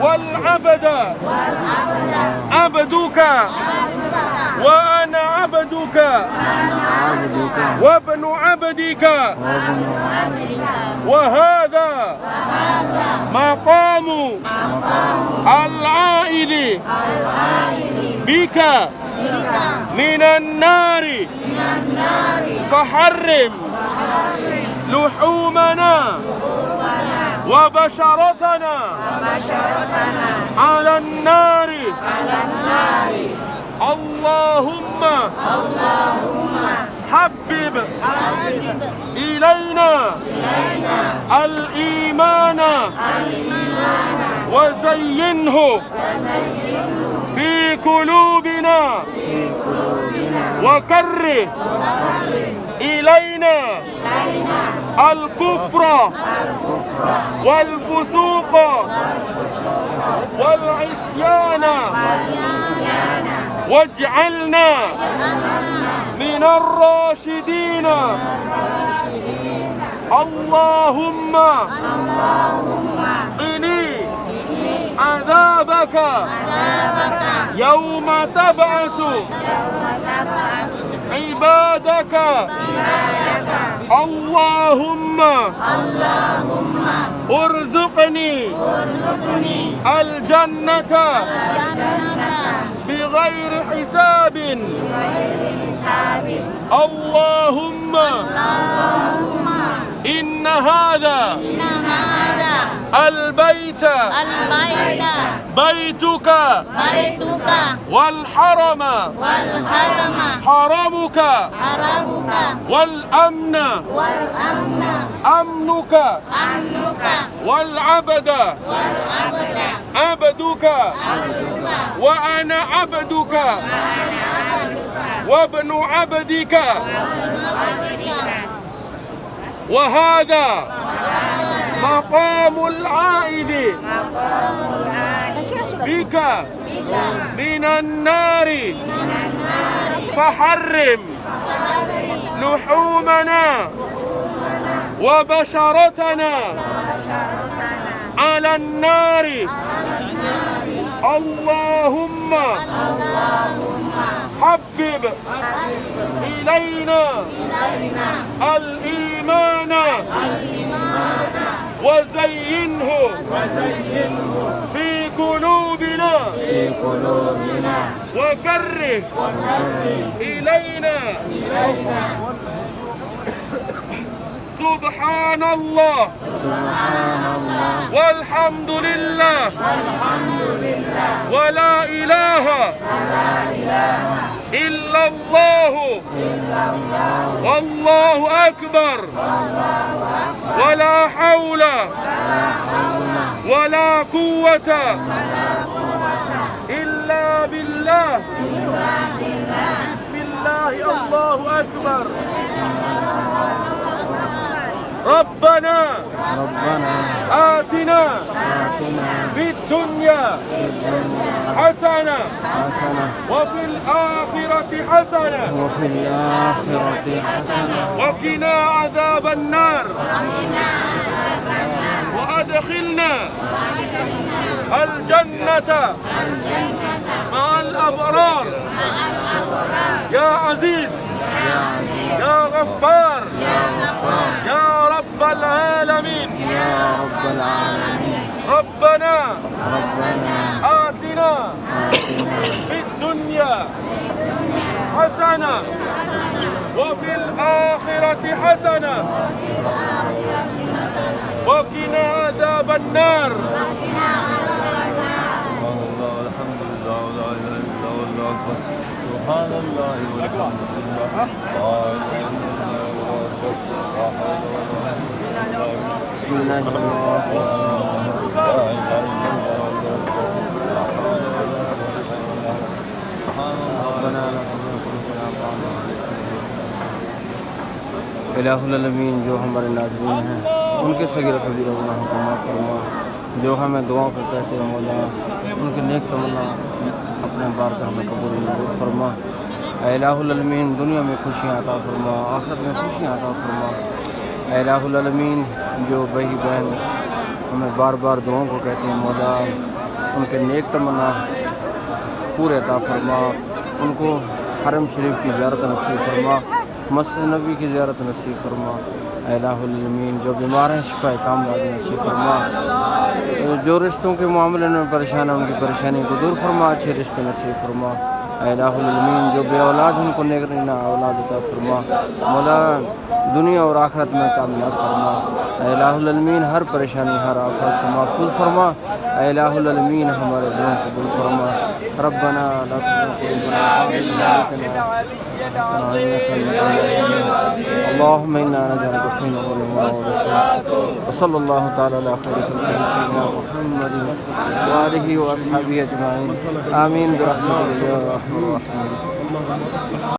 والعبد عبدك وأنا عبدك وابن عبدك وهذا مقام العائد بك من النار فحرم لحومنا وبشرتنا على النار اللهم حبب إلينا الإيمان وزينه في قلوبنا وكره إلينا الكفر والفسوق والعصيان واجعلنا من الراشدين اللهم قني عذابك يوم تبعث عبادك اللهم ارزقني الجنة بغير حساب اللهم إن هذا البيت بيتك والحرم حرمك والأمن أمنك والعبد عبدك وأنا عبدك وابن عبدك وهذا مقام العائد بك من النار فحرم لحومنا وبشرتنا على النار اللهم حبب إلينا الإيمان وزينه في قلوبنا وكره إلينا سبحان الله والحمد لله ولا إله إلا الله والله أكبر ولا حول ولا قوة إلا بالله بسم الله الله أكبر ربنا آتنا في الدنيا حسنة وفي الآخرة حسنة وقنا عذاب النار وأدخلنا الجنة مع الأبرار يا عزيز يا غفار يا رب العالمين ربنا آتنا في الدنيا حسنة وفي الآخرة حسنة وقنا عذاب النار سبحان الله والحمد لله بسم الله इलाहुल अलमीन जो हमारे नाज़रीन हैं उनके सगीर कबीर गुनाहों को माफ़ फरमा जो हमें दुआओं पर कहते हैं मौला उनके नेक तमन्ना अपने बार का हमें कबूल मंजूर फरमा इलाहुल अलमीन दुनिया में खुशियाँ अता फरमा आखिरत में खुशियाँ अता फरमा इलाहुल अलमीन जो भाई बहन हमें बार बार दुआओं को कहते हैं मौला उनके नेक तमन्ना पूरे अता फरमा, उनको हरम शरीफ की ज़ियारत नसीब फरमा, मस्जिद नबी की ज़ियारत नसीब फरमा। इलाहुल आलमीन जो बीमार हैं शिफा कामयाब नसीब फरमा, जो रिश्तों के मामले में परेशान हैं उनकी परेशानी को दूर फरमा, अच्छे रिश्ते नसीब फरमा। इलाहुल आलमीन जो बे औलाद हैं उनको नेक औलाद अता फरमा, मौला दुनिया और आखिरत में कामयाब फरमा। इलाहुल आलमीन हर परेशानी हर आफत से महफूज फरमा। इलाहुल आलमीन हमारे दुआओं को कबूल फरमा। रब्बना ला अल्लाहुम्मा इन्ना नजअलुका फी नूरिना व सल्लल्लाहु तआला अला खैरि सय्यिदिना मुहम्मदिन व आलिहि व अस्हाबिहि अजमाइन आमीन बिरहमतिका या अरहमर राहिमीन।